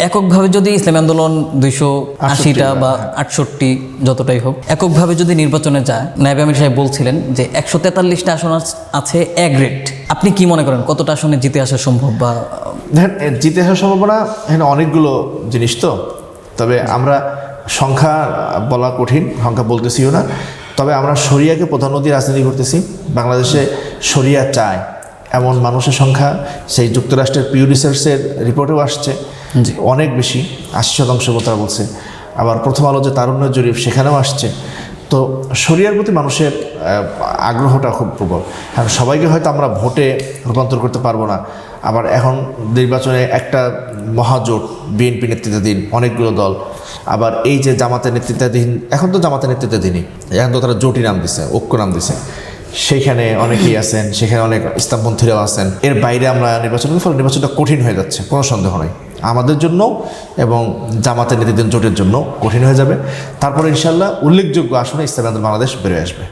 এককভাবে যদি ইসলামী আন্দোলন 280টা বা 68 যতটাই হোক এককভাবে যদি নির্বাচনে যায়, নায়েবে আমির সাহেব বলছিলেন যে 143টা আসন আছে এ গ্রেড। আপনি কি মনে করেন কতটা আসনে জিতে আসা সম্ভব? বা দেখেন, জিতে আসার সম্ভাবনা এখানে অনেকগুলো জিনিস, তবে আমরা সংখ্যা বলা কঠিন, সংখ্যা বলতেছিও না। তবে আমরা শরিয়াকে প্রাধান্য দিয়ে রাজনীতি করতেছি। বাংলাদেশে শরিয়া চায় এমন মানুষের সংখ্যা সেই যুক্তরাষ্ট্রের পিউ রিসার্চের রিপোর্টেও আসছে অনেক বেশি, 80% তারা বলছে। আবার প্রথম আলো যে তারুণ্য জরিপ সেখানেও আসছে। তো শরিয়ার প্রতি মানুষের আগ্রহটা খুব প্রবল। কারণ সবাইকে হয়তো আমরা ভোটে রূপান্তর করতে পারবো না। আবার এখন নির্বাচনে একটা মহাজোট, বিএনপি নেতৃত্বাধীন অনেকগুলো দল, আবার এই যে জামাতের নেতৃত্বাধীন, এখন তো জামাতের নেতৃত্বাধীনই, এখন তো তারা জোটই নাম দিছে, ঐক্য নাম দিছে, সেইখানে অনেকেই আছেন, সেখানে অনেক ইসলামপন্থীরাও আছেন। এর বাইরে আমরা নির্বাচনের ফলে নির্বাচনটা কঠিন হয়ে যাচ্ছে, কোনো সন্দেহ নেই, আমাদের জন্য এবং জামাতের নেতৃত্বাধীন জোটের জন্য কঠিন হয়ে যাবে। তারপরে ইনশাল্লাহ উল্লেখযোগ্য আসনে ইসলামী আন্দোলন বাংলাদেশ বেরোয় আসবে।